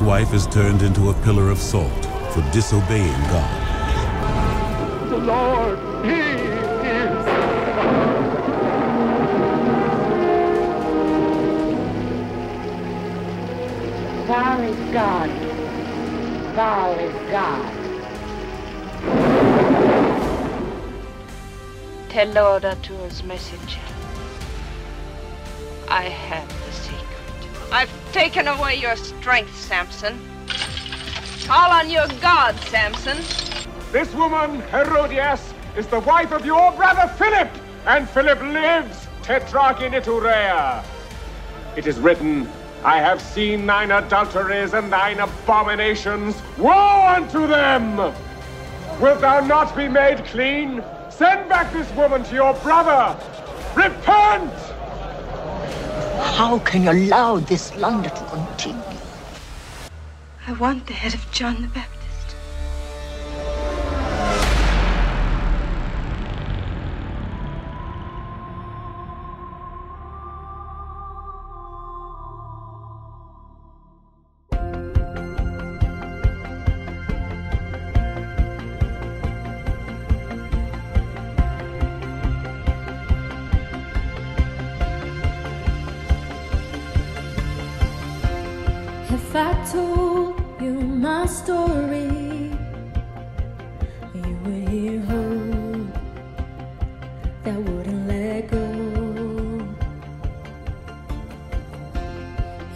Lot's wife is turned into a pillar of salt for disobeying God. The Lord, He is God. Thou is God. Thou is God. Tell Lord Artur's messenger, I have the secret. I've taken away your strength, Samson. Call on your God, Samson. This woman, Herodias, is the wife of your brother Philip, and Philip lives, tetrarch in Iturea. It is written, I have seen thine adulteries and thine abominations. Woe unto them! Wilt thou not be made clean? Send back this woman to your brother. Repent! How can you allow this slander to continue? I want the head of John the Baptist. If I told you my story, you would hear hope that wouldn't let go.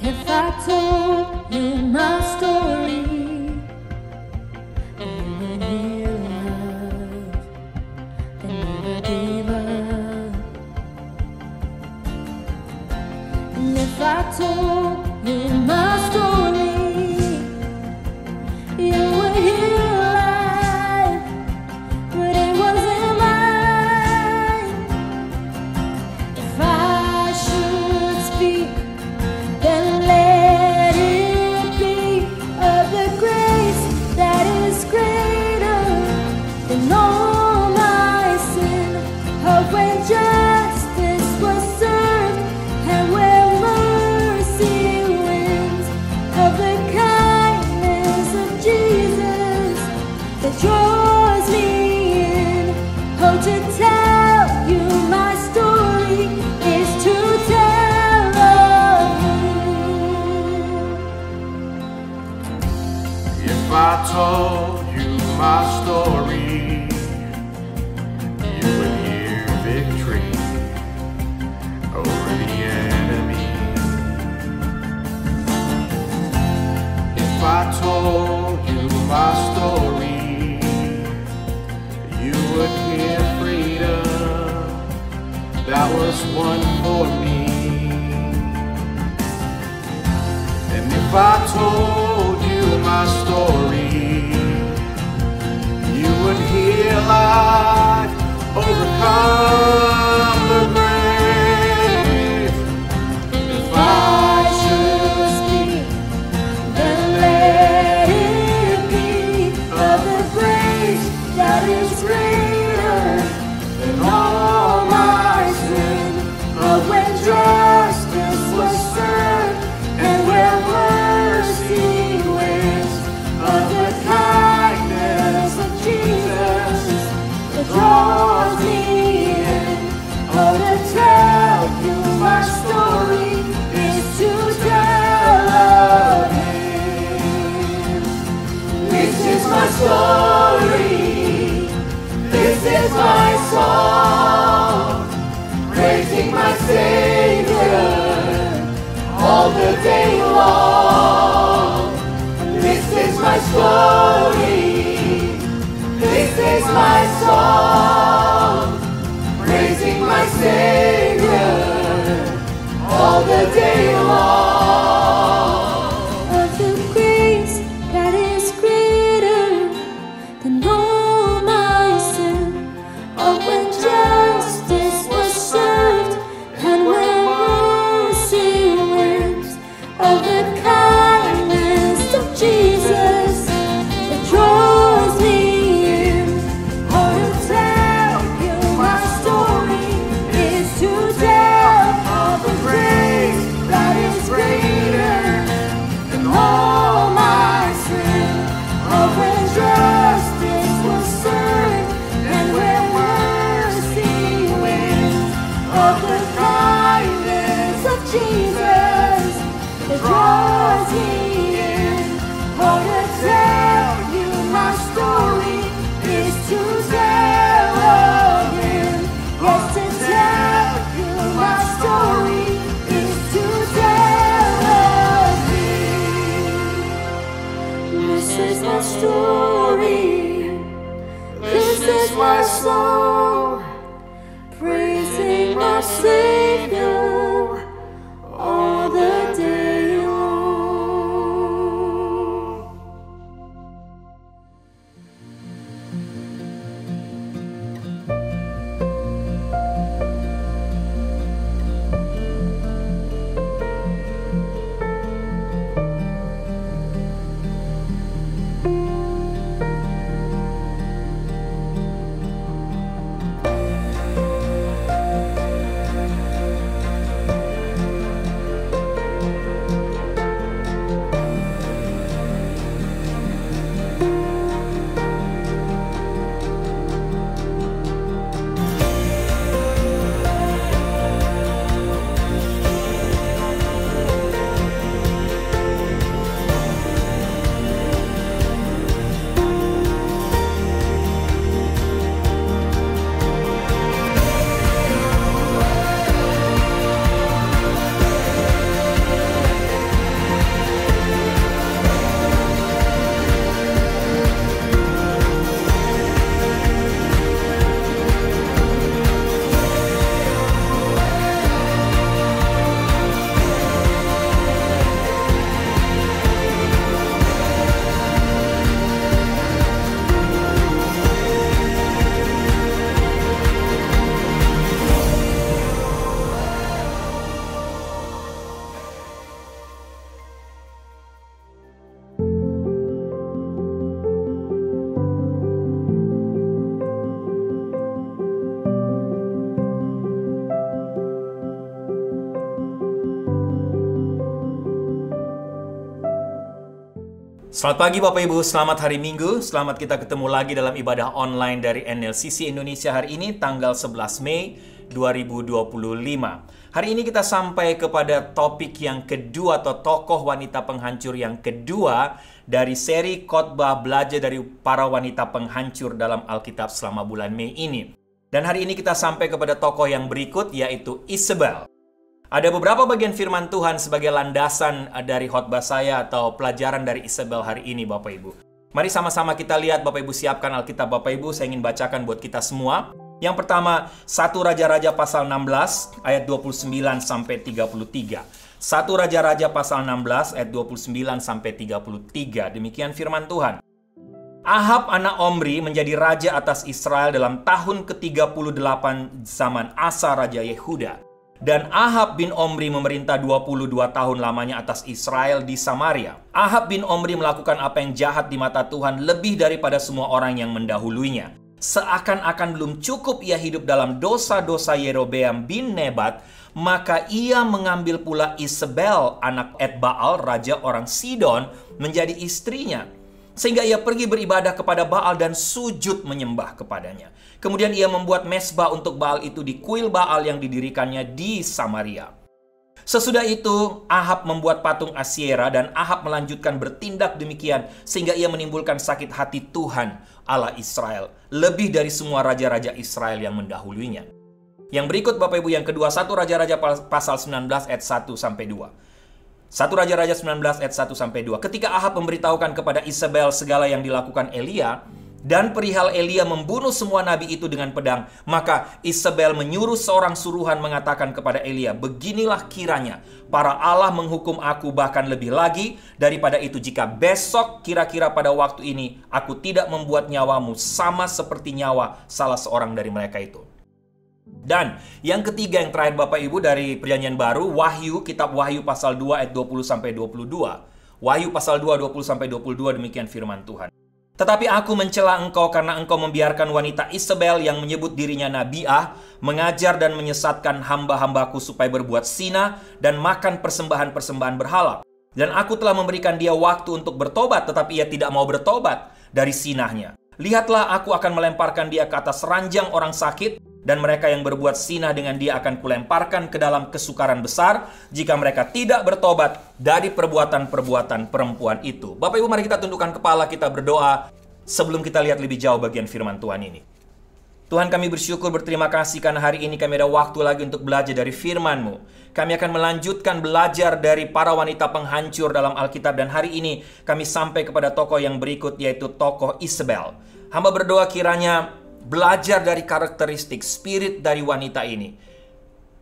If I told you my story, you would hear love that never gave up. And if I told you my story, you would hear life, but it wasn't mine. If I should speak, then let it be of the grace that is greater than all my sin, of when justice was served and where mercy wins, of the kindness of Jesus that draws me in. Oh, to tell you my story is to tell of you. If I told you my story, you would hear victory over the enemy. If I told you my story, you would hear freedom that was won for me. And if I told you my story, you would hear life overcome the grave. If I should speak, then let it be of the grace that is greater than all my sin, of when justice was served and where mercy wins, of the kindness of Jesus that draws me in. Oh, to tell you my story is to tell of Him. This is my story. This is my song, praising my Savior all the day long. This is my story. This is my song, praising my Savior all the day long. Of the grace that is greater than all my sin, of when justice was served and when mercy wins, of the kindness of Jesus that draws my soul, praising my Savior all the day long. Selamat pagi Bapak Ibu, selamat hari Minggu. Selamat kita ketemu lagi dalam ibadah online dari NLCC Indonesia hari ini tanggal 11 Mei 2025. Hari ini kita sampai kepada topik yang kedua atau tokoh wanita penghancur yang kedua dari seri khotbah belajar dari para wanita penghancur dalam Alkitab selama bulan Mei ini. Dan hari ini kita sampai kepada tokoh yang berikut yaitu Isabel. Ada beberapa bagian firman Tuhan sebagai landasan dari khotbah saya atau pelajaran dari Isabel hari ini Bapak Ibu. Mari sama-sama kita lihat, Bapak Ibu siapkan Alkitab Bapak Ibu, saya ingin bacakan buat kita semua. Yang pertama, 1 Raja-Raja pasal 16 ayat 29 sampai 33. 1 Raja-Raja pasal 16 ayat 29 sampai 33. Demikian firman Tuhan. Ahab anak Omri menjadi raja atas Israel dalam tahun ke-38 zaman Asa Raja Yehuda. Dan Ahab bin Omri memerintah 22 tahun lamanya atas Israel di Samaria. Ahab bin Omri melakukan apa yang jahat di mata Tuhan lebih daripada semua orang yang mendahuluinya. Seakan-akan belum cukup ia hidup dalam dosa-dosa Yerobeam bin Nebat, maka ia mengambil pula Isabel, anak Etbaal, raja orang Sidon, menjadi istrinya. Sehingga ia pergi beribadah kepada Baal dan sujud menyembah kepadanya. Kemudian ia membuat mesbah untuk Baal itu di kuil Baal yang didirikannya di Samaria. Sesudah itu, Ahab membuat patung Asyera dan Ahab melanjutkan bertindak demikian sehingga ia menimbulkan sakit hati Tuhan Allah Israel lebih dari semua raja-raja Israel yang mendahulunya. Yang berikut Bapak Ibu yang kedua, 1 Raja-Raja pasal 19 ayat 1 sampai 2. 1 Raja-Raja 19 ayat 1 sampai 2. Ketika Ahab memberitahukan kepada Isabel segala yang dilakukan Elia dan perihal Elia membunuh semua nabi itu dengan pedang, maka Isabel menyuruh seorang suruhan mengatakan kepada Elia, "Beginilah kiranya para Allah menghukum aku bahkan lebih lagi daripada itu jika besok kira-kira pada waktu ini aku tidak membuat nyawamu sama seperti nyawa salah seorang dari mereka itu." Dan yang ketiga yang terakhir Bapak Ibu dari Perjanjian Baru, Wahyu, kitab Wahyu pasal 2 ayat 20 sampai 22. Wahyu pasal 2 20 sampai 22 demikian firman Tuhan. "Tetapi aku mencela engkau karena engkau membiarkan wanita Isabel yang menyebut dirinya Nabiah mengajar dan menyesatkan hamba-hambaku supaya berbuat zina dan makan persembahan-persembahan berhala. Dan aku telah memberikan dia waktu untuk bertobat, tetapi ia tidak mau bertobat dari zinahnya. Lihatlah, aku akan melemparkan dia ke atas ranjang orang sakit, dan mereka yang berbuat zina dengan dia akan kulemparkan ke dalam kesukaran besar jika mereka tidak bertobat dari perbuatan-perbuatan perempuan itu." Bapak Ibu, mari kita tundukkan kepala, kita berdoa sebelum kita lihat lebih jauh bagian firman Tuhan ini. Tuhan, kami bersyukur, berterima kasih karena hari ini kami ada waktu lagi untuk belajar dari firman-Mu. Kami akan melanjutkan belajar dari para wanita penghancur dalam Alkitab, dan hari ini kami sampai kepada tokoh yang berikut, yaitu tokoh Isabel. Hamba berdoa kiranya belajar dari karakteristik, spirit dari wanita ini,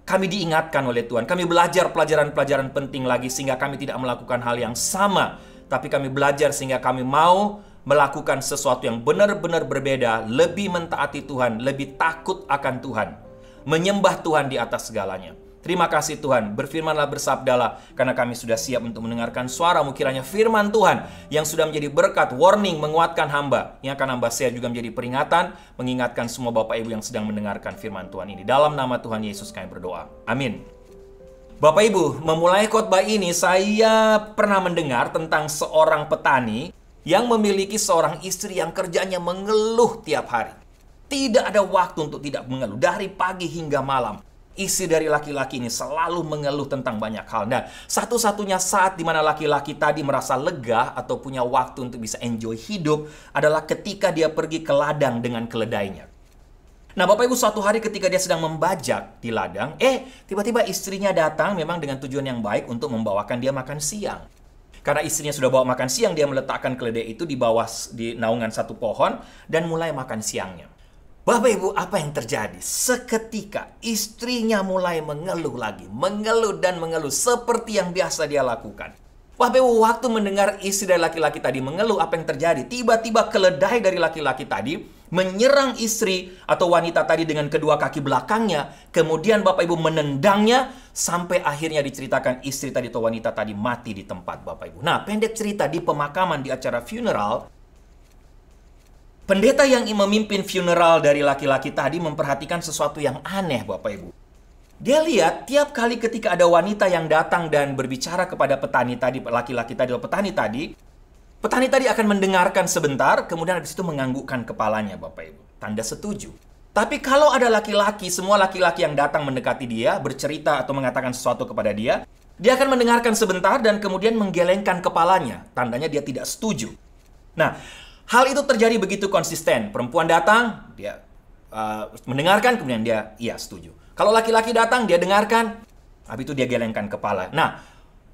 kami diingatkan oleh Tuhan. Kami belajar pelajaran-pelajaran penting lagi sehingga kami tidak melakukan hal yang sama. Tapi kami belajar sehingga kami mau melakukan sesuatu yang benar-benar berbeda, lebih mentaati Tuhan, lebih takut akan Tuhan, menyembah Tuhan di atas segalanya. Terima kasih Tuhan, berfirmanlah, bersabdalah, karena kami sudah siap untuk mendengarkan suara-Mu. Kiranya firman Tuhan yang sudah menjadi berkat, warning, menguatkan hamba, yang akan hamba share juga menjadi peringatan, mengingatkan semua Bapak Ibu yang sedang mendengarkan firman Tuhan ini. Dalam nama Tuhan Yesus kami berdoa. Amin. Bapak Ibu, memulai khotbah ini saya pernah mendengar tentang seorang petani yang memiliki seorang istri yang kerjanya mengeluh tiap hari. Tidak ada waktu untuk tidak mengeluh, dari pagi hingga malam. Isi dari laki-laki ini selalu mengeluh tentang banyak hal. Nah, satu-satunya saat di mana laki-laki tadi merasa lega atau punya waktu untuk bisa enjoy hidup adalah ketika dia pergi ke ladang dengan keledainya. Nah, Bapak Ibu, suatu hari ketika dia sedang membajak di ladang, tiba-tiba istrinya datang memang dengan tujuan yang baik untuk membawakan dia makan siang. Karena istrinya sudah bawa makan siang, dia meletakkan keledai itu di bawah di naungan satu pohon dan mulai makan siangnya. Bapak Ibu, apa yang terjadi? Seketika istrinya mulai mengeluh lagi, mengeluh dan mengeluh seperti yang biasa dia lakukan. Bapak Ibu, waktu mendengar istri dari laki-laki tadi mengeluh, apa yang terjadi? Tiba-tiba keledai dari laki-laki tadi menyerang istri atau wanita tadi dengan kedua kaki belakangnya. Kemudian Bapak Ibu menendangnya sampai akhirnya diceritakan istri tadi atau wanita tadi mati di tempat, Bapak Ibu. Nah, pendek cerita, di pemakaman, di acara funeral, pendeta yang memimpin funeral dari laki-laki tadi memperhatikan sesuatu yang aneh, Bapak Ibu. Dia lihat tiap kali ketika ada wanita yang datang dan berbicara kepada petani tadi, laki-laki tadi atau petani tadi akan mendengarkan sebentar, kemudian habis itu menganggukkan kepalanya, Bapak Ibu. Tanda setuju. Tapi kalau ada laki-laki, semua laki-laki yang datang mendekati dia, bercerita atau mengatakan sesuatu kepada dia, dia akan mendengarkan sebentar dan kemudian menggelengkan kepalanya. Tandanya dia tidak setuju. Nah, hal itu terjadi begitu konsisten. Perempuan datang, dia mendengarkan, kemudian dia iya setuju. Kalau laki-laki datang, dia dengarkan, habis itu dia gelengkan kepala. Nah,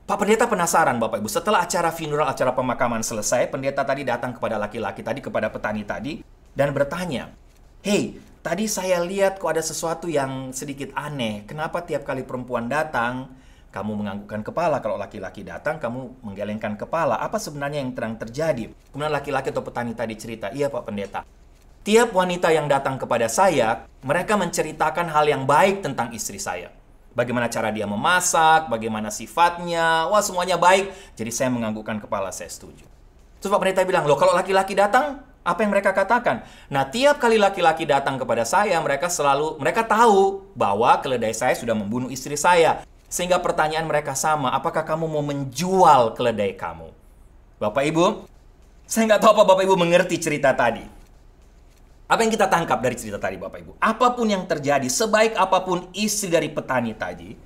Pak Pendeta penasaran, Bapak Ibu. Setelah acara funeral, acara pemakaman selesai, pendeta tadi datang kepada laki-laki tadi, kepada petani tadi, dan bertanya, "Hei, tadi saya lihat kok ada sesuatu yang sedikit aneh. Kenapa tiap kali perempuan datang, kamu menganggukkan kepala? Kalau laki-laki datang, kamu menggelengkan kepala. Apa sebenarnya yang terang terjadi?" Kemudian laki-laki atau petani tadi cerita, "Iya Pak Pendeta. Tiap wanita yang datang kepada saya, mereka menceritakan hal yang baik tentang istri saya. Bagaimana cara dia memasak, bagaimana sifatnya, wah semuanya baik. Jadi saya menganggukkan kepala, saya setuju." Terus Pak Pendeta bilang, "Loh kalau laki-laki datang, apa yang mereka katakan?" Nah, tiap kali laki-laki datang kepada saya, mereka tahu bahwa keledai saya sudah membunuh istri saya. Sehingga pertanyaan mereka sama, apakah kamu mau menjual keledai kamu? Bapak Ibu, saya nggak tahu apa Bapak Ibu mengerti cerita tadi. Apa yang kita tangkap dari cerita tadi, Bapak Ibu? Apapun yang terjadi, sebaik apapun istri dari petani tadi,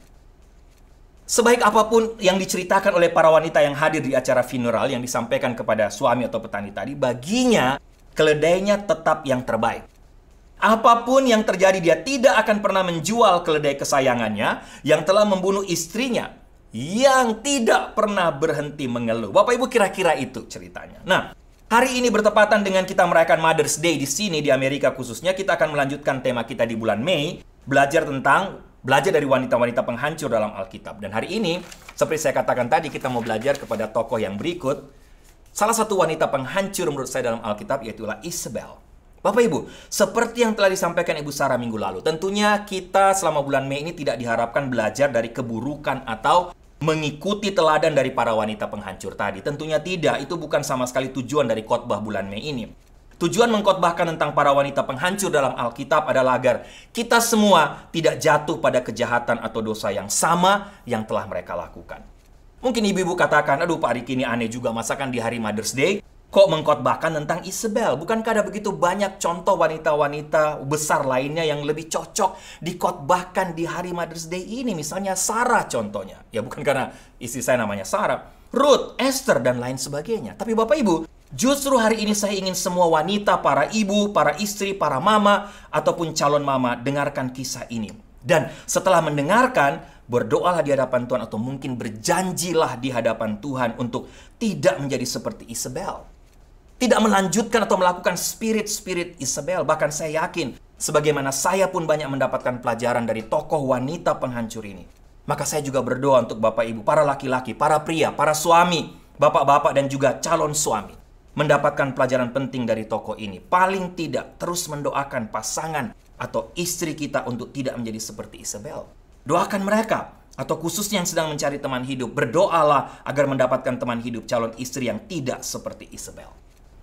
sebaik apapun yang diceritakan oleh para wanita yang hadir di acara funeral yang disampaikan kepada suami atau petani tadi, baginya keledainya tetap yang terbaik. Apapun yang terjadi, dia tidak akan pernah menjual keledai kesayangannya yang telah membunuh istrinya, yang tidak pernah berhenti mengeluh. Bapak Ibu, kira-kira itu ceritanya. Nah, hari ini bertepatan dengan kita merayakan Mother's Day di sini, di Amerika khususnya. Kita akan melanjutkan tema kita di bulan Mei, belajar dari wanita-wanita penghancur dalam Alkitab. Dan hari ini, seperti saya katakan tadi, kita mau belajar kepada tokoh yang berikut. Salah satu wanita penghancur menurut saya dalam Alkitab, yaitulah Isabel. Bapak Ibu, seperti yang telah disampaikan Ibu Sarah minggu lalu, tentunya kita selama bulan Mei ini tidak diharapkan belajar dari keburukan atau mengikuti teladan dari para wanita penghancur tadi. Tentunya tidak, itu bukan sama sekali tujuan dari khotbah bulan Mei ini. Tujuan mengkhotbahkan tentang para wanita penghancur dalam Alkitab adalah agar kita semua tidak jatuh pada kejahatan atau dosa yang sama yang telah mereka lakukan. Mungkin ibu-ibu katakan, "Aduh Pak Riki, ini aneh juga, masakan di hari Mother's Day kok mengkhotbahkan tentang Isabel? Bukankah ada begitu banyak contoh wanita-wanita besar lainnya yang lebih cocok dikhotbahkan di hari Mother's Day ini? Misalnya Sarah contohnya." Ya bukan karena istri saya namanya Sarah, Ruth, Esther, dan lain sebagainya. Tapi Bapak Ibu, justru hari ini saya ingin semua wanita, para ibu, para istri, para mama, ataupun calon mama dengarkan kisah ini. Dan setelah mendengarkan, berdoalah di hadapan Tuhan atau mungkin berjanjilah di hadapan Tuhan untuk tidak menjadi seperti Isabel. Tidak melanjutkan atau melakukan spirit-spirit Isabel. Bahkan saya yakin, sebagaimana saya pun banyak mendapatkan pelajaran dari tokoh wanita penghancur ini. Maka saya juga berdoa untuk Bapak Ibu, para laki-laki, para pria, para suami, bapak-bapak dan juga calon suami, mendapatkan pelajaran penting dari tokoh ini. Paling tidak terus mendoakan pasangan atau istri kita untuk tidak menjadi seperti Isabel. Doakan mereka, atau khususnya yang sedang mencari teman hidup, berdoalah agar mendapatkan teman hidup calon istri yang tidak seperti Isabel.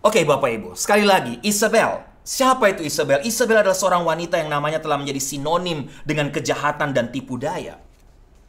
Oke Bapak Ibu, sekali lagi, Isabel. Siapa itu Isabel? Isabel adalah seorang wanita yang namanya telah menjadi sinonim dengan kejahatan dan tipu daya.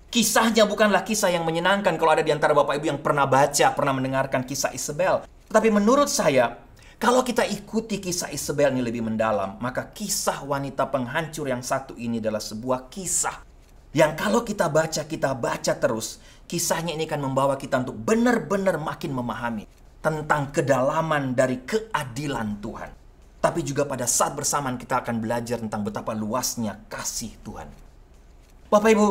Kisahnya bukanlah kisah yang menyenangkan kalau ada di antara Bapak Ibu yang pernah baca, pernah mendengarkan kisah Isabel. Tetapi menurut saya, kalau kita ikuti kisah Isabel ini lebih mendalam, maka kisah wanita penghancur yang satu ini adalah sebuah kisah yang kalau kita baca terus, kisahnya ini akan membawa kita untuk benar-benar makin memahami tentang kedalaman dari keadilan Tuhan. Tapi juga pada saat bersamaan kita akan belajar tentang betapa luasnya kasih Tuhan. Bapak Ibu,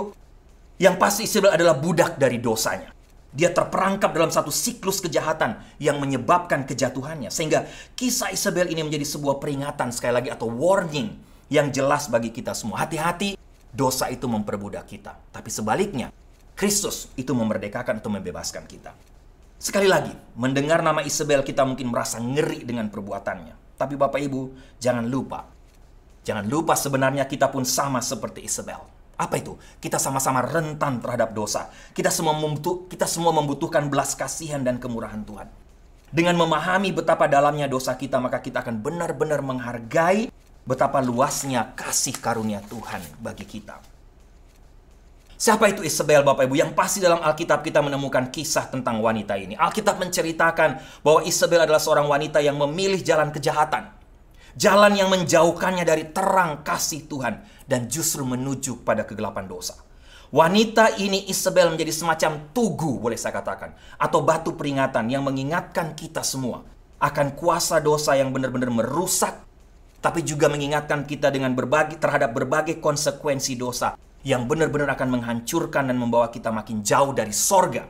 yang pasti Isabel adalah budak dari dosanya. Dia terperangkap dalam satu siklus kejahatan yang menyebabkan kejatuhannya. Sehingga kisah Isabel ini menjadi sebuah peringatan sekali lagi atau warning yang jelas bagi kita semua. Hati-hati, dosa itu memperbudak kita. Tapi sebaliknya, Kristus itu memerdekakan atau membebaskan kita. Sekali lagi, mendengar nama Isabel kita mungkin merasa ngeri dengan perbuatannya. Tapi Bapak Ibu, jangan lupa. Jangan lupa sebenarnya kita pun sama seperti Isabel. Apa itu? Kita sama-sama rentan terhadap dosa. Kita semua membutuhkan belas kasihan dan kemurahan Tuhan. Dengan memahami betapa dalamnya dosa kita, maka kita akan benar-benar menghargai betapa luasnya kasih karunia Tuhan bagi kita. Siapa itu Isabel, Bapak Ibu? Yang pasti dalam Alkitab kita menemukan kisah tentang wanita ini. Alkitab menceritakan bahwa Isabel adalah seorang wanita yang memilih jalan kejahatan. Jalan yang menjauhkannya dari terang kasih Tuhan dan justru menuju pada kegelapan dosa. Wanita ini Isabel menjadi semacam tugu, boleh saya katakan, atau batu peringatan yang mengingatkan kita semua akan kuasa dosa yang benar-benar merusak, tapi juga mengingatkan kita dengan terhadap berbagai konsekuensi dosa yang benar-benar akan menghancurkan dan membawa kita makin jauh dari sorga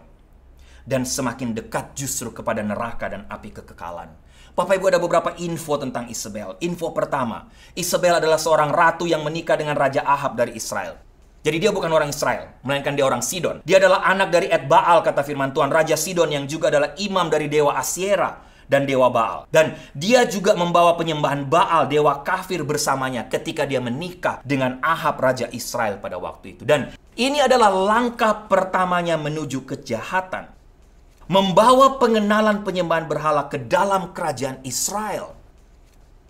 dan semakin dekat justru kepada neraka dan api kekekalan. Bapak Ibu, ada beberapa info tentang Isabel. Info pertama, Isabel adalah seorang ratu yang menikah dengan Raja Ahab dari Israel. Jadi dia bukan orang Israel, melainkan dia orang Sidon. Dia adalah anak dari Et Baal, kata firman Tuhan, Raja Sidon yang juga adalah imam dari dewa Asyera dan dewa Baal. Dan dia juga membawa penyembahan Baal, dewa kafir bersamanya ketika dia menikah dengan Ahab, Raja Israel pada waktu itu. Dan ini adalah langkah pertamanya menuju kejahatan. Membawa pengenalan penyembahan berhala ke dalam kerajaan Israel.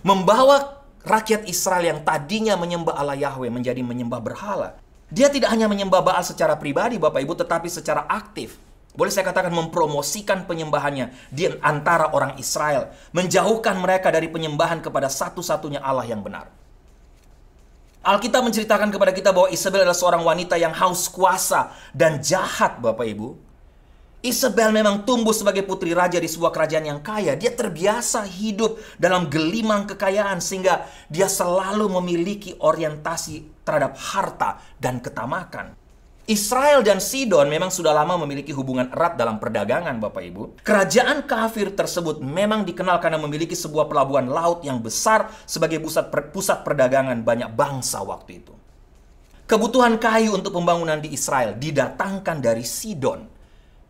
Membawa rakyat Israel yang tadinya menyembah Allah Yahweh menjadi menyembah berhala. Dia tidak hanya menyembah Baal secara pribadi, Bapak Ibu, tetapi secara aktif. Boleh saya katakan mempromosikan penyembahannya di antara orang Israel. Menjauhkan mereka dari penyembahan kepada satu-satunya Allah yang benar. Alkitab menceritakan kepada kita bahwa Isabel adalah seorang wanita yang haus kuasa dan jahat, Bapak Ibu. Isabel memang tumbuh sebagai putri raja di sebuah kerajaan yang kaya. Dia terbiasa hidup dalam gelimang kekayaan sehingga dia selalu memiliki orientasi terhadap harta dan ketamakan. Israel dan Sidon memang sudah lama memiliki hubungan erat dalam perdagangan, Bapak Ibu. Kerajaan kafir tersebut memang dikenal karena memiliki sebuah pelabuhan laut yang besar sebagai pusat perdagangan banyak bangsa waktu itu. Kebutuhan kayu untuk pembangunan di Israel didatangkan dari Sidon.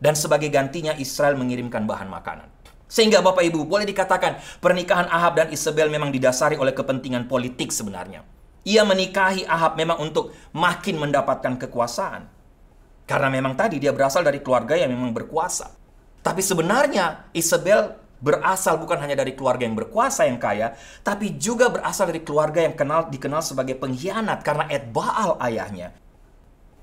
Dan sebagai gantinya Israel mengirimkan bahan makanan. Sehingga Bapak Ibu boleh dikatakan pernikahan Ahab dan Isabel memang didasari oleh kepentingan politik sebenarnya. Ia menikahi Ahab memang untuk makin mendapatkan kekuasaan. Karena memang tadi dia berasal dari keluarga yang memang berkuasa. Tapi sebenarnya Isabel berasal bukan hanya dari keluarga yang berkuasa yang kaya, tapi juga berasal dari keluarga yang dikenal sebagai pengkhianat karena Et Baal ayahnya.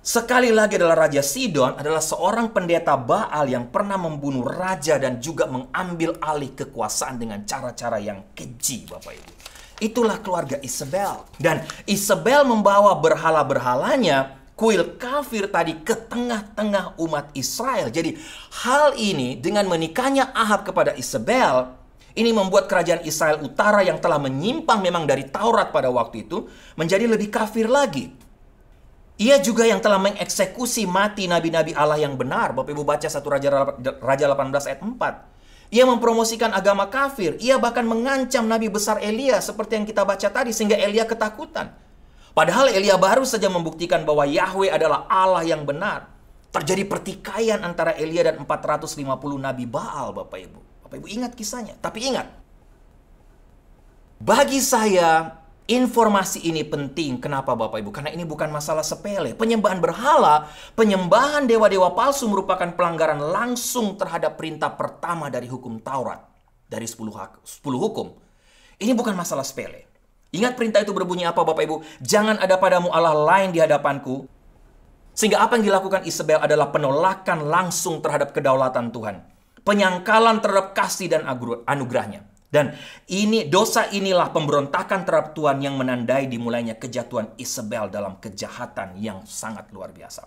Sekali lagi adalah Raja Sidon adalah seorang pendeta Baal yang pernah membunuh raja dan juga mengambil alih kekuasaan dengan cara-cara yang keji, Bapak Ibu. Itulah keluarga Isabel. Dan Isabel membawa berhala-berhalanya, kuil kafir tadi, ke tengah-tengah umat Israel. Jadi hal ini dengan menikahnya Ahab kepada Isabel, ini membuat kerajaan Israel Utara yang telah menyimpang memang dari Taurat pada waktu itu menjadi lebih kafir lagi. Ia juga yang telah mengeksekusi mati nabi-nabi Allah yang benar. Bapak Ibu baca 1 Raja 18 ayat 4. Ia mempromosikan agama kafir. Ia bahkan mengancam Nabi besar Elia seperti yang kita baca tadi sehingga Elia ketakutan. Padahal Elia baru saja membuktikan bahwa Yahweh adalah Allah yang benar. Terjadi pertikaian antara Elia dan 450 Nabi Baal, Bapak Ibu. Bapak Ibu ingat kisahnya. Tapi ingat, bagi saya informasi ini penting. Kenapa Bapak Ibu? Karena ini bukan masalah sepele. Penyembahan berhala, penyembahan dewa-dewa palsu merupakan pelanggaran langsung terhadap perintah pertama dari hukum Taurat. Dari 10 hukum. Ini bukan masalah sepele. Ingat perintah itu berbunyi apa Bapak Ibu? Jangan ada padamu Allah lain di hadapanku. Sehingga apa yang dilakukan Isabel adalah penolakan langsung terhadap kedaulatan Tuhan. Penyangkalan terhadap kasih dan anugerahnya. Dan dosa inilah pemberontakan terhadap Tuhan yang menandai dimulainya kejatuhan Isabel dalam kejahatan yang sangat luar biasa.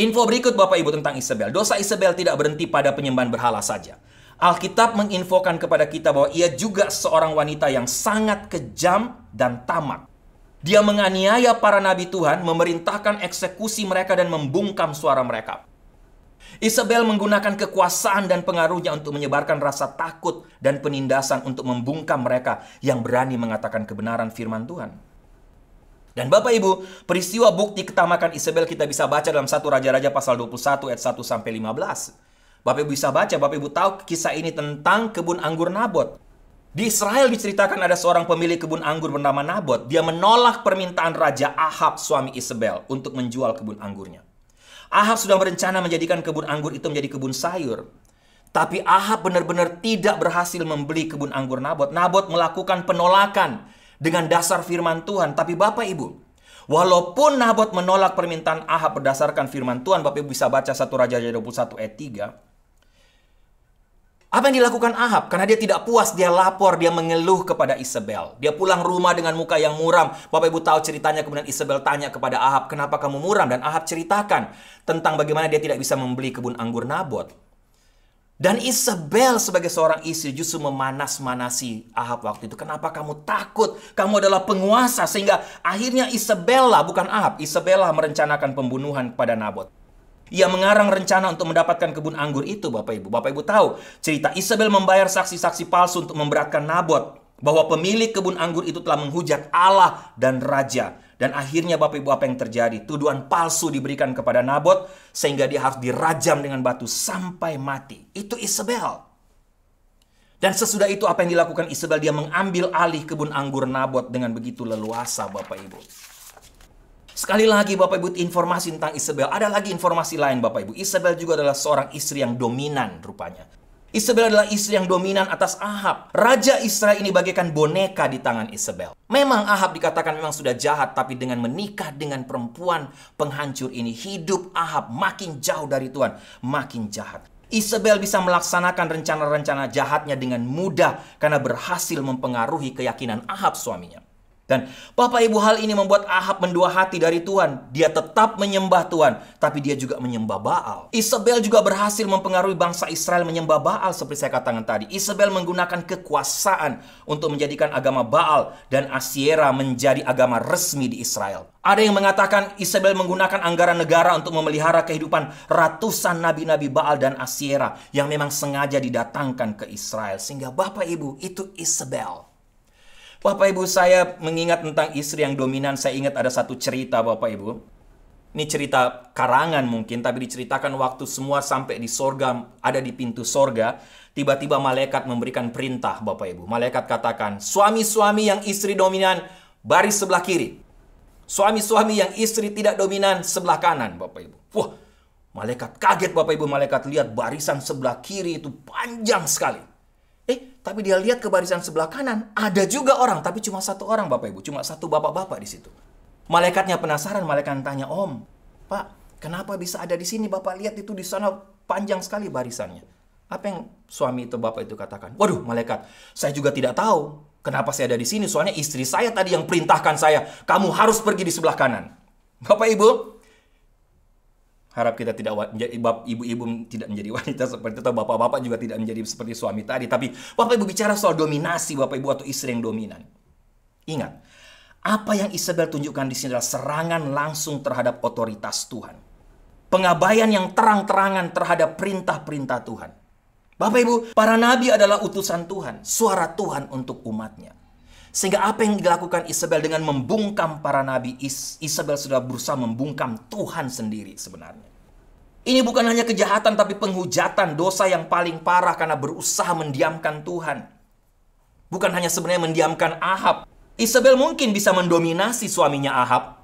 Info berikut Bapak Ibu tentang Isabel. Dosa Isabel tidak berhenti pada penyembahan berhala saja. Alkitab menginfokan kepada kita bahwa ia juga seorang wanita yang sangat kejam dan tamak. Dia menganiaya para nabi Tuhan, memerintahkan eksekusi mereka dan membungkam suara mereka. Isabel menggunakan kekuasaan dan pengaruhnya untuk menyebarkan rasa takut dan penindasan untuk membungkam mereka yang berani mengatakan kebenaran firman Tuhan. Dan Bapak Ibu, peristiwa bukti ketamakan Isabel kita bisa baca dalam 1 Raja-Raja pasal 21 ayat 1-15. Bapak Ibu bisa baca, Bapak Ibu tahu kisah ini tentang kebun anggur Nabot. Di Israel diceritakan ada seorang pemilik kebun anggur bernama Nabot. Dia menolak permintaan Raja Ahab, suami Isabel, untuk menjual kebun anggurnya. Ahab sudah berencana menjadikan kebun anggur itu menjadi kebun sayur. Tapi Ahab benar-benar tidak berhasil membeli kebun anggur Nabot. Nabot melakukan penolakan dengan dasar firman Tuhan. Tapi Bapak Ibu, walaupun Nabot menolak permintaan Ahab berdasarkan firman Tuhan, Bapak Ibu bisa baca 1 Raja-Raja 21 ayat 3. Apa yang dilakukan Ahab? Karena dia tidak puas, dia lapor, dia mengeluh kepada Isabel. Dia pulang rumah dengan muka yang muram. Bapak Ibu tahu ceritanya, kemudian Isabel tanya kepada Ahab, kenapa kamu muram? Dan Ahab ceritakan tentang bagaimana dia tidak bisa membeli kebun anggur Nabot. Dan Isabel sebagai seorang istri justru memanas-manasi Ahab waktu itu. Kenapa kamu takut? Kamu adalah penguasa. Sehingga akhirnya Isabel lah, bukan Ahab, Isabel lah merencanakan pembunuhan kepada Nabot. Ia mengarang rencana untuk mendapatkan kebun anggur itu, Bapak Ibu. Bapak Ibu tahu, cerita Isabel membayar saksi-saksi palsu untuk memberatkan Nabot. Bahwa pemilik kebun anggur itu telah menghujat Allah dan Raja. Dan akhirnya Bapak Ibu apa yang terjadi? Tuduhan palsu diberikan kepada Nabot, sehingga dia harus dirajam dengan batu sampai mati. Itu Isabel. Dan sesudah itu apa yang dilakukan Isabel? Dia mengambil alih kebun anggur Nabot dengan begitu leluasa, Bapak Ibu. Sekali lagi Bapak Ibu, informasi tentang Isabel. Ada lagi informasi lain Bapak Ibu. Isabel juga adalah seorang istri yang dominan rupanya. Isabel adalah istri yang dominan atas Ahab. Raja Israel ini bagaikan boneka di tangan Isabel. Memang Ahab dikatakan memang sudah jahat, tapi dengan menikah dengan perempuan penghancur ini, hidup Ahab makin jauh dari Tuhan, makin jahat. Isabel bisa melaksanakan rencana-rencana jahatnya dengan mudah karena berhasil mempengaruhi keyakinan Ahab suaminya. Dan Bapak Ibu, hal ini membuat Ahab mendua hati dari Tuhan. Dia tetap menyembah Tuhan, tapi dia juga menyembah Baal. Isabel juga berhasil mempengaruhi bangsa Israel menyembah Baal seperti saya katakan tadi. Isabel menggunakan kekuasaan untuk menjadikan agama Baal dan Asyera menjadi agama resmi di Israel. Ada yang mengatakan Isabel menggunakan anggaran negara untuk memelihara kehidupan ratusan nabi-nabi Baal dan Asyera yang memang sengaja didatangkan ke Israel. Sehingga Bapak Ibu, itu Isabel. Bapak Ibu, saya mengingat tentang istri yang dominan. Saya ingat ada satu cerita Bapak Ibu. Ini cerita karangan mungkin, tapi diceritakan waktu semua sampai di sorga, ada di pintu sorga. Tiba-tiba malaikat memberikan perintah Bapak Ibu. Malaikat katakan, suami-suami yang istri dominan, baris sebelah kiri. Suami-suami yang istri tidak dominan, sebelah kanan Bapak Ibu. Wah, malaikat kaget Bapak Ibu. Malaikat lihat barisan sebelah kiri itu panjang sekali. Tapi dia lihat ke barisan sebelah kanan, ada juga orang, tapi cuma satu orang Bapak Ibu, cuma satu bapak-bapak di situ. Malaikatnya penasaran, malaikat tanya, Om, Pak, kenapa bisa ada di sini? Bapak lihat itu di sana panjang sekali barisannya. Apa yang suami itu bapak itu katakan? Waduh, malaikat, saya juga tidak tahu kenapa saya ada di sini. Soalnya istri saya tadi yang perintahkan saya, kamu harus pergi di sebelah kanan. Bapak Ibu, harap kita tidak menjadi ibu-ibu tidak menjadi wanita seperti itu, atau bapak-bapak juga tidak menjadi seperti suami tadi. Tapi Bapak Ibu bicara soal dominasi Bapak Ibu atau istri yang dominan. Ingat, apa yang Isabel tunjukkan di sini adalah serangan langsung terhadap otoritas Tuhan. Pengabaian yang terang-terangan terhadap perintah-perintah Tuhan. Bapak Ibu, para nabi adalah utusan Tuhan, suara Tuhan untuk umatnya. Sehingga apa yang dilakukan Isabel dengan membungkam para nabi, Isabel sudah berusaha membungkam Tuhan sendiri sebenarnya. Ini bukan hanya kejahatan tapi penghujatan, dosa yang paling parah karena berusaha mendiamkan Tuhan. Bukan hanya sebenarnya mendiamkan Ahab. Isabel mungkin bisa mendominasi suaminya Ahab.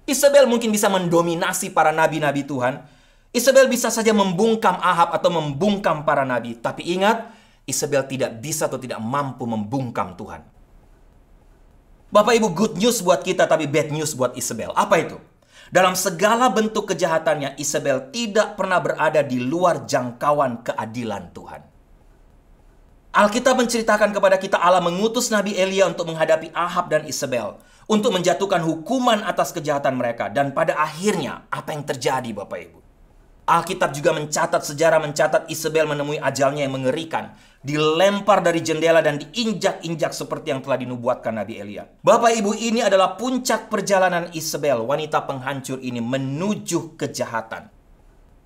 Isabel mungkin bisa mendominasi para nabi-nabi Tuhan. Isabel bisa saja membungkam Ahab atau membungkam para nabi. Tapi ingat, Isabel tidak bisa atau tidak mampu membungkam Tuhan. Bapak Ibu, good news buat kita tapi bad news buat Isabel. Apa itu? Dalam segala bentuk kejahatannya, Isabel tidak pernah berada di luar jangkauan keadilan Tuhan. Alkitab menceritakan kepada kita Allah mengutus Nabi Elia untuk menghadapi Ahab dan Isabel. Untuk menjatuhkan hukuman atas kejahatan mereka. Dan pada akhirnya, apa yang terjadi Bapak Ibu? Alkitab juga mencatat Isabel menemui ajalnya yang mengerikan. Dilempar dari jendela dan diinjak-injak seperti yang telah dinubuatkan Nabi Elia. Bapak Ibu, ini adalah puncak perjalanan Isabel, wanita penghancur ini menuju kejahatan.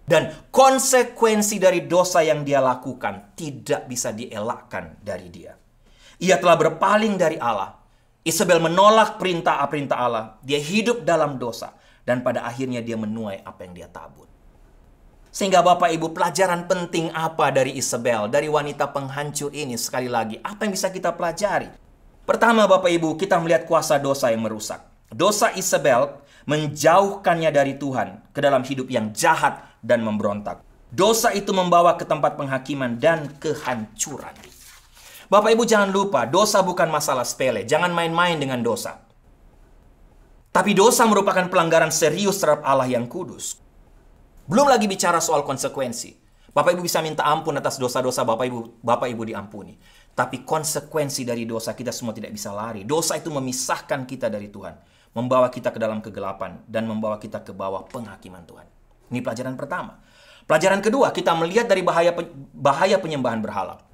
Dan konsekuensi dari dosa yang dia lakukan tidak bisa dielakkan dari dia. Ia telah berpaling dari Allah. Isabel menolak perintah-perintah Allah. Dia hidup dalam dosa. Dan pada akhirnya dia menuai apa yang dia tabur. Sehingga Bapak Ibu, pelajaran penting apa dari Isabel, dari wanita penghancur ini? Sekali lagi, apa yang bisa kita pelajari? Pertama Bapak Ibu, kita melihat kuasa dosa yang merusak. Dosa Isabel menjauhkannya dari Tuhan ke dalam hidup yang jahat dan memberontak. Dosa itu membawa ke tempat penghakiman dan kehancuran. Bapak Ibu jangan lupa, dosa bukan masalah sepele. Jangan main-main dengan dosa. Tapi dosa merupakan pelanggaran serius terhadap Allah yang kudus. Belum lagi bicara soal konsekuensi. Bapak Ibu bisa minta ampun atas dosa-dosa Bapak Ibu diampuni. Tapi konsekuensi dari dosa kita semua tidak bisa lari. Dosa itu memisahkan kita dari Tuhan. Membawa kita ke dalam kegelapan dan membawa kita ke bawah penghakiman Tuhan. Ini pelajaran pertama. Pelajaran kedua, kita melihat dari bahaya penyembahan berhala.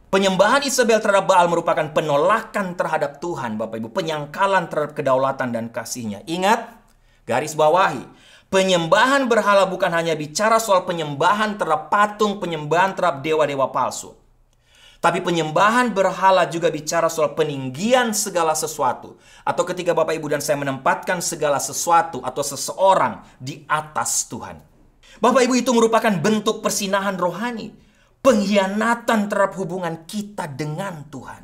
Penyembahan Isabel terhadap Baal merupakan penolakan terhadap Tuhan, Bapak Ibu. Penyangkalan terhadap kedaulatan dan kasih-Nya. Ingat, garis bawahi. Penyembahan berhala bukan hanya bicara soal penyembahan terhadap patung, penyembahan terhadap dewa-dewa palsu. Tapi penyembahan berhala juga bicara soal peninggian segala sesuatu. Atau ketika Bapak Ibu dan saya menempatkan segala sesuatu atau seseorang di atas Tuhan. Bapak Ibu, itu merupakan bentuk persinahan rohani. Pengkhianatan terhadap hubungan kita dengan Tuhan.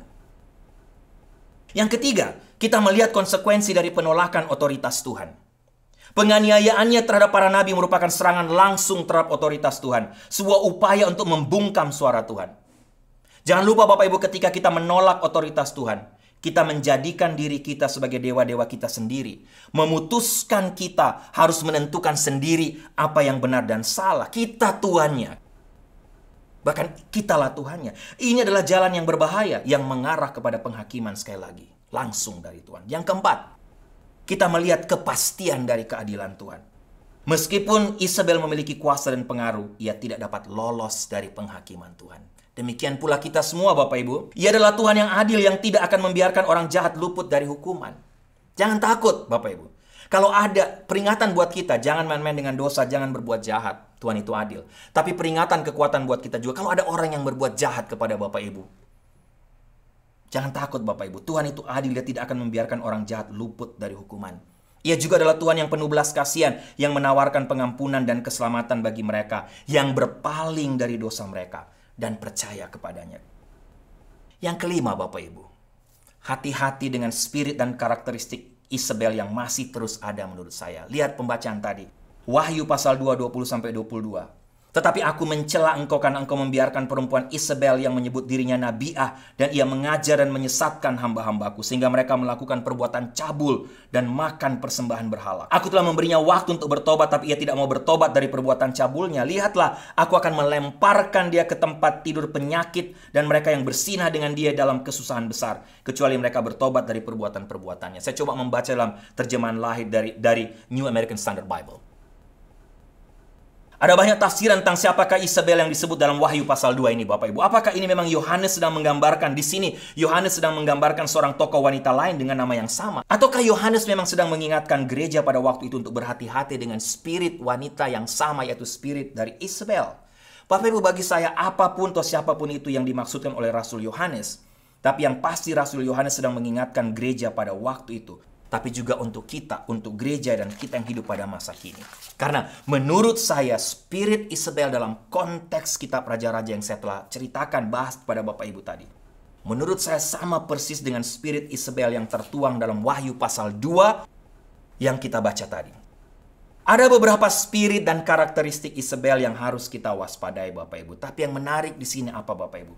Yang ketiga, kita melihat konsekuensi dari penolakan otoritas Tuhan. Penganiayaannya terhadap para nabi merupakan serangan langsung terhadap otoritas Tuhan. Sebuah upaya untuk membungkam suara Tuhan. Jangan lupa Bapak Ibu, ketika kita menolak otoritas Tuhan, kita menjadikan diri kita sebagai dewa-dewa kita sendiri. Memutuskan kita harus menentukan sendiri apa yang benar dan salah. Kita Tuhannya. Bahkan kitalah Tuhannya. Ini adalah jalan yang berbahaya yang mengarah kepada penghakiman sekali lagi. Langsung dari Tuhan. Yang keempat, kita melihat kepastian dari keadilan Tuhan. Meskipun Isabel memiliki kuasa dan pengaruh, ia tidak dapat lolos dari penghakiman Tuhan. Demikian pula kita semua Bapak Ibu. Ia adalah Tuhan yang adil yang tidak akan membiarkan orang jahat luput dari hukuman. Jangan takut Bapak Ibu. Kalau ada peringatan buat kita, jangan main-main dengan dosa, jangan berbuat jahat. Tuhan itu adil. Tapi peringatan kekuatan buat kita juga. Kalau ada orang yang berbuat jahat kepada Bapak Ibu, jangan takut Bapak Ibu. Tuhan itu adil, Dia tidak akan membiarkan orang jahat luput dari hukuman. Ia juga adalah Tuhan yang penuh belas kasihan, yang menawarkan pengampunan dan keselamatan bagi mereka yang berpaling dari dosa mereka dan percaya kepadanya. Yang kelima Bapak Ibu, hati-hati dengan spirit dan karakteristik Isabel yang masih terus ada menurut saya. Lihat pembacaan tadi. Wahyu pasal 2, 20-22. Tetapi aku mencela engkau karena engkau membiarkan perempuan Isabel yang menyebut dirinya nabiah, dan ia mengajar dan menyesatkan hamba-hambaku sehingga mereka melakukan perbuatan cabul dan makan persembahan berhala. Aku telah memberinya waktu untuk bertobat, tapi ia tidak mau bertobat dari perbuatan cabulnya. Lihatlah, aku akan melemparkan dia ke tempat tidur penyakit, dan mereka yang bersinah dengan dia dalam kesusahan besar, kecuali mereka bertobat dari perbuatan-perbuatannya. Saya coba membaca dalam terjemahan lahir dari New American Standard Bible. Ada banyak tafsiran tentang siapakah Isabel yang disebut dalam Wahyu pasal 2 ini Bapak Ibu. Apakah ini memang Yohanes sedang menggambarkan di sini? Yohanes sedang menggambarkan seorang tokoh wanita lain dengan nama yang sama? Ataukah Yohanes memang sedang mengingatkan gereja pada waktu itu untuk berhati-hati dengan spirit wanita yang sama, yaitu spirit dari Isabel? Bapak Ibu, bagi saya apapun atau siapapun itu yang dimaksudkan oleh Rasul Yohanes, tapi yang pasti Rasul Yohanes sedang mengingatkan gereja pada waktu itu, tapi juga untuk kita, untuk gereja dan kita yang hidup pada masa kini. Karena menurut saya spirit Isabel dalam konteks kitab Raja-Raja yang saya telah ceritakan, bahas pada Bapak Ibu tadi, menurut saya sama persis dengan spirit Isabel yang tertuang dalam Wahyu pasal 2 yang kita baca tadi. Ada beberapa spirit dan karakteristik Isabel yang harus kita waspadai Bapak Ibu. Tapi yang menarik di sini apa Bapak Ibu?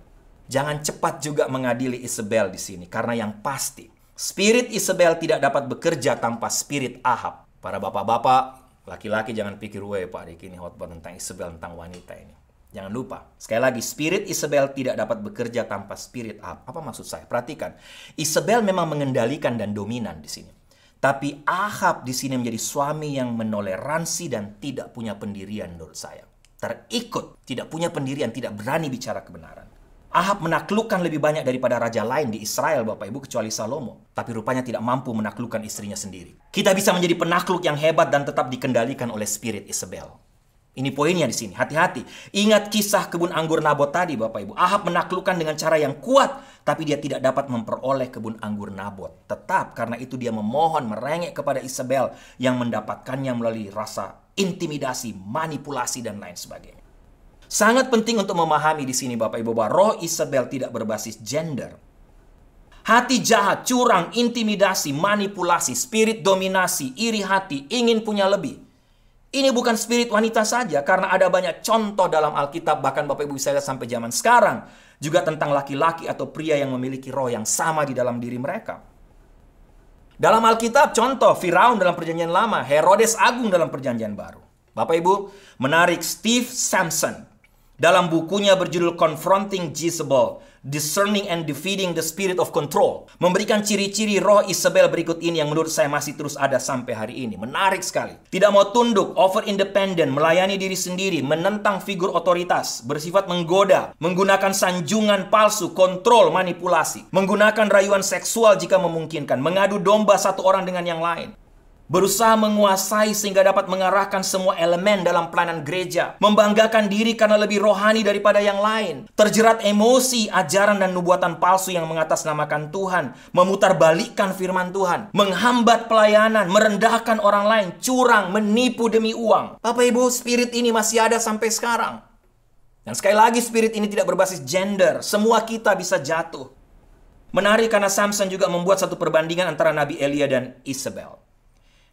Jangan cepat juga mengadili Isabel di sini. Karena yang pasti, spirit Isabel tidak dapat bekerja tanpa spirit Ahab. Para bapak-bapak, laki-laki jangan pikir, weh Pak Dik ini khotbah tentang Isabel, tentang wanita ini. Jangan lupa, sekali lagi, spirit Isabel tidak dapat bekerja tanpa spirit Ahab. Apa maksud saya? Perhatikan, Isabel memang mengendalikan dan dominan di sini. Tapi Ahab di sini menjadi suami yang menoleransi dan tidak punya pendirian menurut saya. Terikut, tidak punya pendirian, tidak berani bicara kebenaran. Ahab menaklukkan lebih banyak daripada raja lain di Israel Bapak Ibu kecuali Salomo. Tapi rupanya tidak mampu menaklukkan istrinya sendiri. Kita bisa menjadi penakluk yang hebat dan tetap dikendalikan oleh spirit Isabel. Ini poinnya di sini, hati-hati. Ingat kisah kebun anggur Nabot tadi Bapak Ibu. Ahab menaklukkan dengan cara yang kuat, tapi dia tidak dapat memperoleh kebun anggur Nabot. Tetap karena itu dia memohon, merengek kepada Isabel yang mendapatkannya melalui rasa intimidasi, manipulasi, dan lain sebagainya. Sangat penting untuk memahami di sini Bapak Ibu bahwa roh Isabel tidak berbasis gender. Hati jahat, curang, intimidasi, manipulasi, spirit dominasi, iri hati, ingin punya lebih. Ini bukan spirit wanita saja, karena ada banyak contoh dalam Alkitab, bahkan Bapak Ibu bisa lihat sampai zaman sekarang, juga tentang laki-laki atau pria yang memiliki roh yang sama di dalam diri mereka. Dalam Alkitab, contoh Firaun dalam Perjanjian Lama, Herodes Agung dalam Perjanjian Baru. Bapak Ibu, menarik Steve Sampson dalam bukunya berjudul Confronting Jezebel, Discerning and Defeating the Spirit of Control, memberikan ciri-ciri roh Isabel berikut ini yang menurut saya masih terus ada sampai hari ini. Menarik sekali. Tidak mau tunduk, over independent, melayani diri sendiri, menentang figur otoritas, bersifat menggoda, menggunakan sanjungan palsu, kontrol, manipulasi, menggunakan rayuan seksual jika memungkinkan, mengadu domba satu orang dengan yang lain. Berusaha menguasai sehingga dapat mengarahkan semua elemen dalam pelayanan gereja. Membanggakan diri karena lebih rohani daripada yang lain. Terjerat emosi, ajaran dan nubuatan palsu yang mengatasnamakan Tuhan. Memutarbalikkan firman Tuhan. Menghambat pelayanan, merendahkan orang lain. Curang, menipu demi uang. Bapak Ibu, spirit ini masih ada sampai sekarang. Dan sekali lagi, spirit ini tidak berbasis gender. Semua kita bisa jatuh. Menarik karena Samson juga membuat satu perbandingan antara Nabi Elia dan Isabel.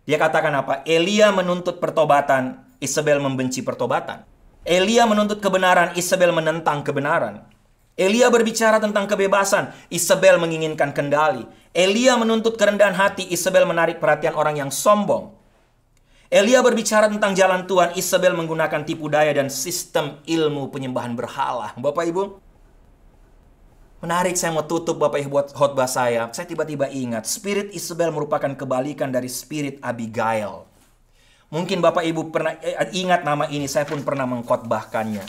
Dia katakan apa? Elia menuntut pertobatan, Isabel membenci pertobatan. Elia menuntut kebenaran, Isabel menentang kebenaran. Elia berbicara tentang kebebasan, Isabel menginginkan kendali. Elia menuntut kerendahan hati, Isabel menarik perhatian orang yang sombong. Elia berbicara tentang jalan Tuhan, Isabel menggunakan tipu daya dan sistem ilmu penyembahan berhala. Bapak Ibu, menarik, saya mau tutup Bapak Ibu buat khotbah saya. Saya tiba-tiba ingat, spirit Isabel merupakan kebalikan dari spirit Abigail. Mungkin Bapak Ibu pernah ingat nama ini, saya pun pernah mengkhotbahkannya.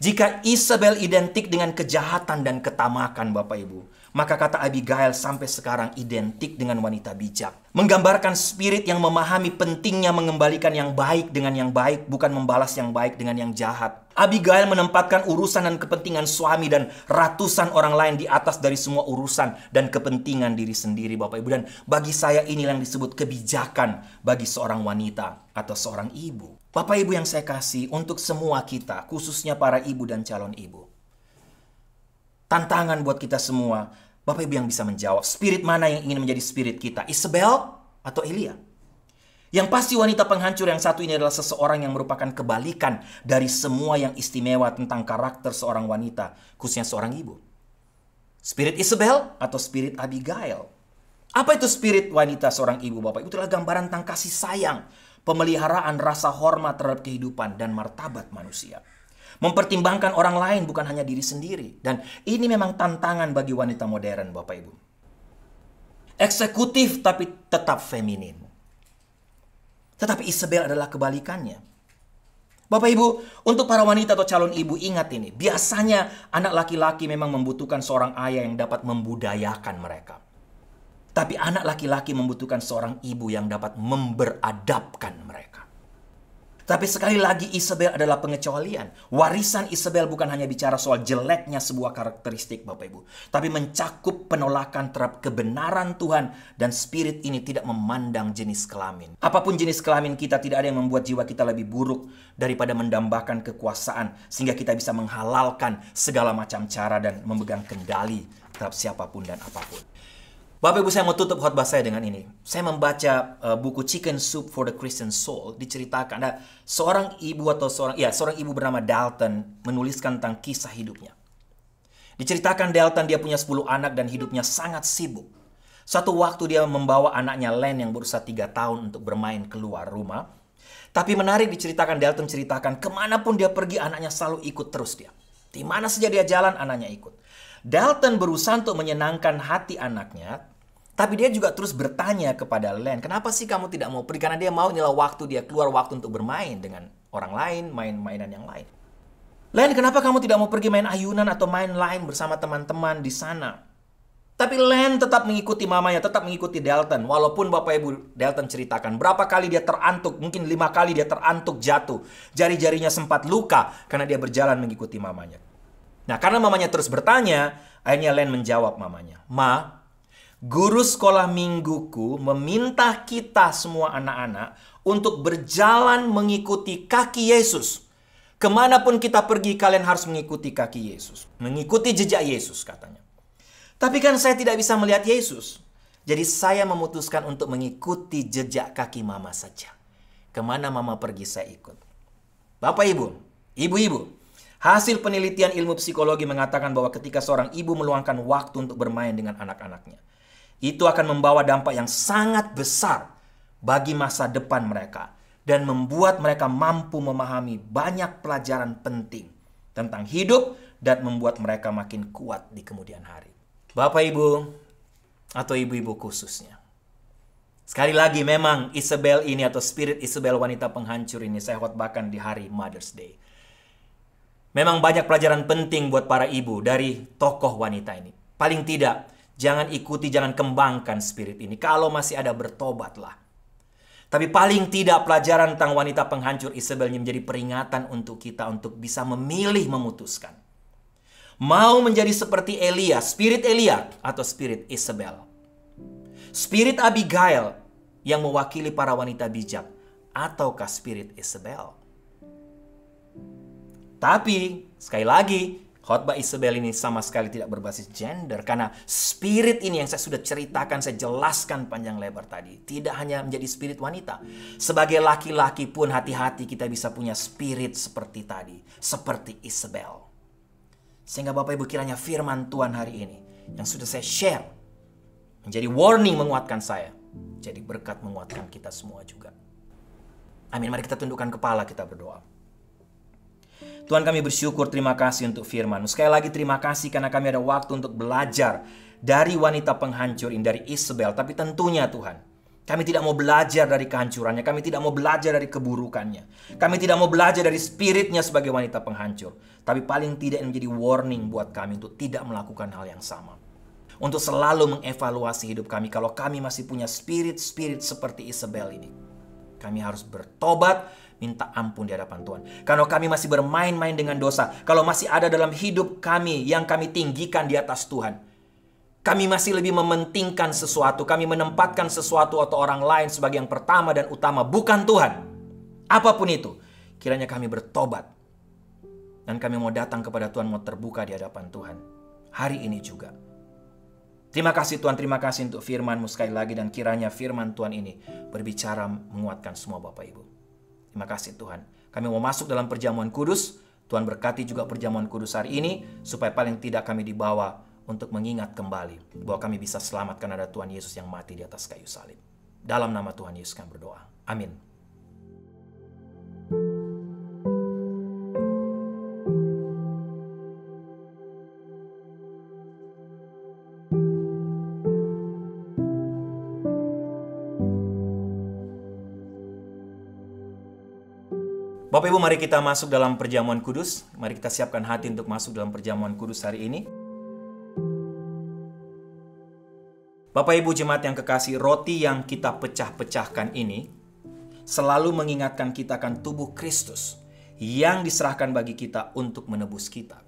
Jika Isabel identik dengan kejahatan dan ketamakan Bapak Ibu, maka kata Abigail sampai sekarang identik dengan wanita bijak. Menggambarkan spirit yang memahami pentingnya mengembalikan yang baik dengan yang baik, bukan membalas yang baik dengan yang jahat. Abigail menempatkan urusan dan kepentingan suami dan ratusan orang lain di atas dari semua urusan dan kepentingan diri sendiri Bapak Ibu. Dan bagi saya inilah yang disebut kebijakan bagi seorang wanita atau seorang ibu. Bapak Ibu yang saya kasih, untuk semua kita, khususnya para ibu dan calon ibu. Tantangan buat kita semua, Bapak Ibu yang bisa menjawab, spirit mana yang ingin menjadi spirit kita? Isabel atau Elia? Yang pasti wanita penghancur yang satu ini adalah seseorang yang merupakan kebalikan dari semua yang istimewa tentang karakter seorang wanita, khususnya seorang ibu. Spirit Isabel atau spirit Abigail? Apa itu spirit wanita seorang ibu Bapak Ibu? Itulah gambaran tentang kasih sayang, pemeliharaan rasa hormat terhadap kehidupan dan martabat manusia. Mempertimbangkan orang lain bukan hanya diri sendiri. Dan ini memang tantangan bagi wanita modern Bapak Ibu. Eksekutif tapi tetap feminin. Tetapi Isabel adalah kebalikannya. Bapak Ibu, untuk para wanita atau calon ibu ingat ini. Biasanya anak laki-laki memang membutuhkan seorang ayah yang dapat membudayakan mereka. Tapi anak laki-laki membutuhkan seorang ibu yang dapat memberadabkan mereka. Tapi sekali lagi Isabel adalah pengecualian. Warisan Isabel bukan hanya bicara soal jeleknya sebuah karakteristik Bapak Ibu. Tapi mencakup penolakan terhadap kebenaran Tuhan. Dan spirit ini tidak memandang jenis kelamin. Apapun jenis kelamin kita, tidak ada yang membuat jiwa kita lebih buruk daripada mendambakan kekuasaan. Sehingga kita bisa menghalalkan segala macam cara dan memegang kendali terhadap siapapun dan apapun. Bapak Ibu, saya mau tutup khotbah saya dengan ini. Saya membaca buku Chicken Soup for the Christian Soul. Diceritakan ada seorang ibu seorang ibu bernama Dalton menuliskan tentang kisah hidupnya. Diceritakan Dalton dia punya 10 anak dan hidupnya sangat sibuk. Suatu waktu dia membawa anaknya Len yang berusia 3 tahun untuk bermain keluar rumah. Tapi menarik diceritakan, Dalton ceritakan kemanapun dia pergi anaknya selalu ikut terus dia. Di mana saja dia jalan anaknya ikut. Dalton berusaha untuk menyenangkan hati anaknya. Tapi dia juga terus bertanya kepada Len, kenapa sih kamu tidak mau pergi? Karena dia mau inilah waktu dia keluar waktu untuk bermain dengan orang lain, main-mainan yang lain. Len, kenapa kamu tidak mau pergi main ayunan atau main lain bersama teman-teman di sana? Tapi Len tetap mengikuti mamanya, tetap mengikuti Dalton. Walaupun Bapak Ibu Dalton ceritakan berapa kali dia terantuk, mungkin 5 kali dia terantuk jatuh. Jari-jarinya sempat luka karena dia berjalan mengikuti mamanya. Nah, karena mamanya terus bertanya, akhirnya Len menjawab mamanya, "Ma, guru sekolah mingguku meminta kita semua anak-anak untuk berjalan mengikuti kaki Yesus. Kemanapun kita pergi, kalian harus mengikuti kaki Yesus. Mengikuti jejak Yesus," katanya. Tapi kan saya tidak bisa melihat Yesus. Jadi saya memutuskan untuk mengikuti jejak kaki mama saja. Kemana mama pergi, saya ikut. Bapak Ibu, ibu-ibu, hasil penelitian ilmu psikologi mengatakan bahwa ketika seorang ibu meluangkan waktu untuk bermain dengan anak-anaknya, itu akan membawa dampak yang sangat besar bagi masa depan mereka dan membuat mereka mampu memahami banyak pelajaran penting tentang hidup dan membuat mereka makin kuat di kemudian hari. Bapak Ibu atau ibu-ibu khususnya. Sekali lagi memang Isabel ini atau spirit Isabel wanita penghancur ini saya khotbahkan di hari Mother's Day. Memang banyak pelajaran penting buat para ibu dari tokoh wanita ini. Paling tidak, jangan ikuti, jangan kembangkan spirit ini. Kalau masih ada, bertobatlah. Tapi paling tidak pelajaran tentang wanita penghancur Isabel ini menjadi peringatan untuk kita untuk bisa memilih memutuskan. Mau menjadi seperti Elia, spirit Elia atau spirit Isabel. Spirit Abigail yang mewakili para wanita bijak ataukah spirit Isabel. Tapi sekali lagi, khotbah Isabel ini sama sekali tidak berbasis gender. Karena spirit ini yang saya sudah ceritakan, saya jelaskan panjang lebar tadi. Tidak hanya menjadi spirit wanita. Sebagai laki-laki pun hati-hati kita bisa punya spirit seperti tadi. Seperti Isabel. Sehingga Bapak Ibu kiranya firman Tuhan hari ini yang sudah saya share menjadi warning menguatkan saya. Jadi berkat menguatkan kita semua juga. Amin. Mari kita tundukkan kepala, kita berdoa. Tuhan, kami bersyukur, terima kasih untuk firman. Sekali lagi terima kasih karena kami ada waktu untuk belajar dari wanita penghancur ini, dari Isabel. Tapi tentunya Tuhan, kami tidak mau belajar dari kehancurannya. Kami tidak mau belajar dari keburukannya. Kami tidak mau belajar dari spiritnya sebagai wanita penghancur. Tapi paling tidak menjadi warning buat kami untuk tidak melakukan hal yang sama. Untuk selalu mengevaluasi hidup kami. Kalau kami masih punya spirit-spirit seperti Isabel ini, kami harus bertobat, minta ampun di hadapan Tuhan. Kalau kami masih bermain-main dengan dosa, kalau masih ada dalam hidup kami yang kami tinggikan di atas Tuhan, kami masih lebih mementingkan sesuatu, kami menempatkan sesuatu atau orang lain sebagai yang pertama dan utama, bukan Tuhan. Apapun itu, kiranya kami bertobat. Dan kami mau datang kepada Tuhan, mau terbuka di hadapan Tuhan. Hari ini juga. Terima kasih Tuhan, terima kasih untuk firman-Mu sekali lagi. Dan kiranya firman Tuhan ini berbicara menguatkan semua Bapak Ibu. Terima kasih Tuhan. Kami mau masuk dalam perjamuan kudus. Tuhan berkati juga perjamuan kudus hari ini. Supaya paling tidak kami dibawa untuk mengingat kembali bahwa kami bisa selamat karena ada Tuhan Yesus yang mati di atas kayu salib. Dalam nama Tuhan Yesus kami berdoa. Amin. Bapak Ibu, mari kita masuk dalam perjamuan kudus. Mari kita siapkan hati untuk masuk dalam perjamuan kudus hari ini. Bapak Ibu jemaat yang kekasih, roti yang kita pecah-pecahkan ini selalu mengingatkan kita akan tubuh Kristus yang diserahkan bagi kita untuk menebus kita.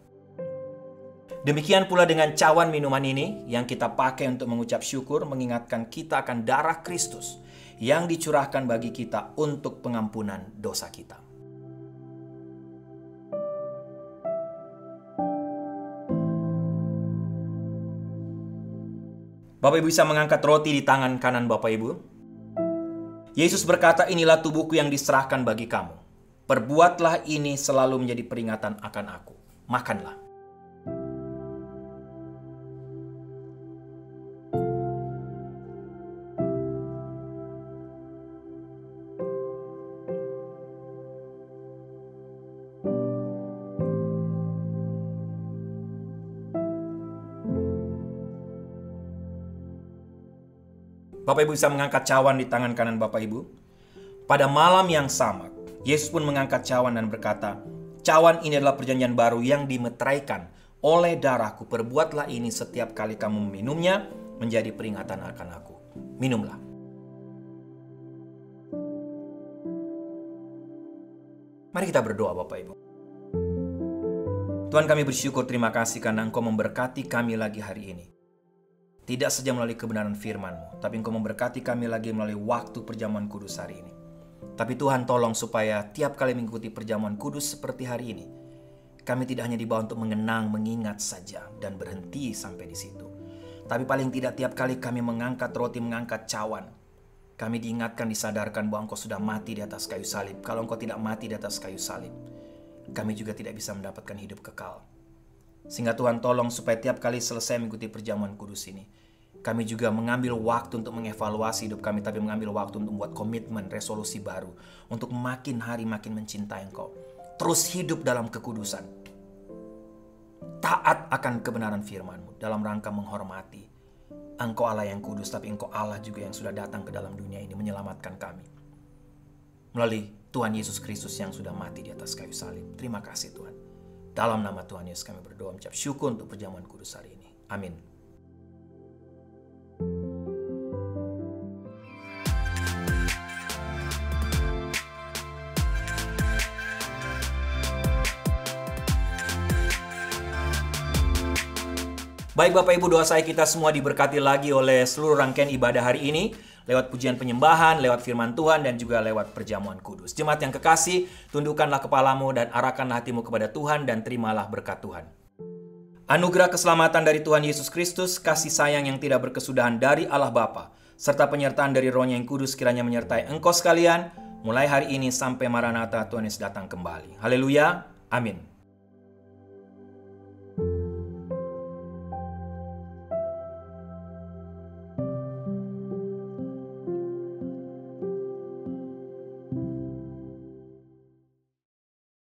Demikian pula dengan cawan minuman ini yang kita pakai untuk mengucap syukur, mengingatkan kita akan darah Kristus yang dicurahkan bagi kita untuk pengampunan dosa kita. Bapak Ibu bisa mengangkat roti di tangan kanan Bapak Ibu. Yesus berkata, inilah tubuhku yang diserahkan bagi kamu. Perbuatlah ini selalu menjadi peringatan akan aku. Makanlah. Bapak Ibu bisa mengangkat cawan di tangan kanan Bapak Ibu. Pada malam yang sama, Yesus pun mengangkat cawan dan berkata, cawan ini adalah perjanjian baru yang dimeteraikan oleh darahku. Perbuatlah ini setiap kali kamu meminumnya menjadi peringatan akan aku. Minumlah. Mari kita berdoa Bapak Ibu. Tuhan, kami bersyukur, terima kasih karena Engkau memberkati kami lagi hari ini. Tidak saja melalui kebenaran firman-Mu, tapi Engkau memberkati kami lagi melalui waktu perjamuan kudus hari ini. Tapi Tuhan, tolong supaya tiap kali mengikuti perjamuan kudus seperti hari ini, kami tidak hanya dibawa untuk mengenang, mengingat saja, dan berhenti sampai di situ. Tapi paling tidak tiap kali kami mengangkat roti, mengangkat cawan, kami diingatkan, disadarkan bahwa Engkau sudah mati di atas kayu salib. Kalau Engkau tidak mati di atas kayu salib, kami juga tidak bisa mendapatkan hidup kekal. Sehingga Tuhan tolong supaya tiap kali selesai mengikuti perjamuan kudus ini, kami juga mengambil waktu untuk mengevaluasi hidup kami, tapi mengambil waktu untuk membuat komitmen, resolusi baru, untuk makin hari makin mencintai Engkau. Terus hidup dalam kekudusan. Taat akan kebenaran firman-Mu dalam rangka menghormati Engkau Allah yang kudus, tapi Engkau Allah juga yang sudah datang ke dalam dunia ini menyelamatkan kami. Melalui Tuhan Yesus Kristus yang sudah mati di atas kayu salib. Terima kasih Tuhan. Dalam nama Tuhan Yesus kami berdoa mengucap syukur untuk perjamuan kudus hari ini. Amin. Baik Bapak Ibu, doa saya kita semua diberkati lagi oleh seluruh rangkaian ibadah hari ini. Lewat pujian penyembahan, lewat firman Tuhan, dan juga lewat perjamuan kudus. Jemaat yang kekasih, tundukkanlah kepalamu dan arahkanlah hatimu kepada Tuhan dan terimalah berkat Tuhan. Anugerah keselamatan dari Tuhan Yesus Kristus, kasih sayang yang tidak berkesudahan dari Allah Bapa, serta penyertaan dari Roh-Nya yang kudus kiranya menyertai engkau sekalian, mulai hari ini sampai Maranatha Tuhan Yesus datang kembali. Haleluya, amin.